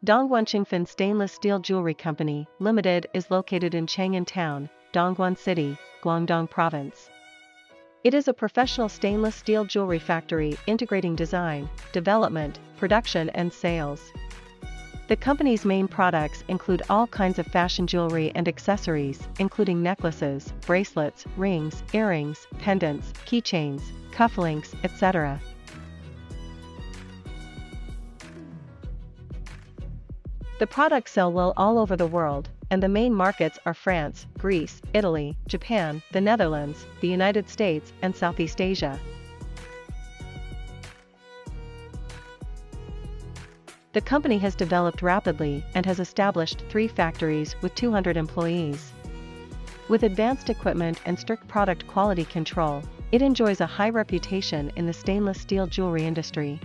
Dongguan Chengfen Stainless Steel Jewelry Company, Limited is located in Chang'an Town, Dongguan City, Guangdong Province. It is a professional stainless steel jewelry factory integrating design, development, production and sales. The company's main products include all kinds of fashion jewelry and accessories, including necklaces, bracelets, rings, earrings, pendants, keychains, cufflinks, etc. The products sell well all over the world, and the main markets are France, Greece, Italy, Japan, the Netherlands, the United States, and Southeast Asia. The company has developed rapidly and has established 3 factories with 200 employees. With advanced equipment and strict product quality control, it enjoys a high reputation in the stainless steel jewelry industry.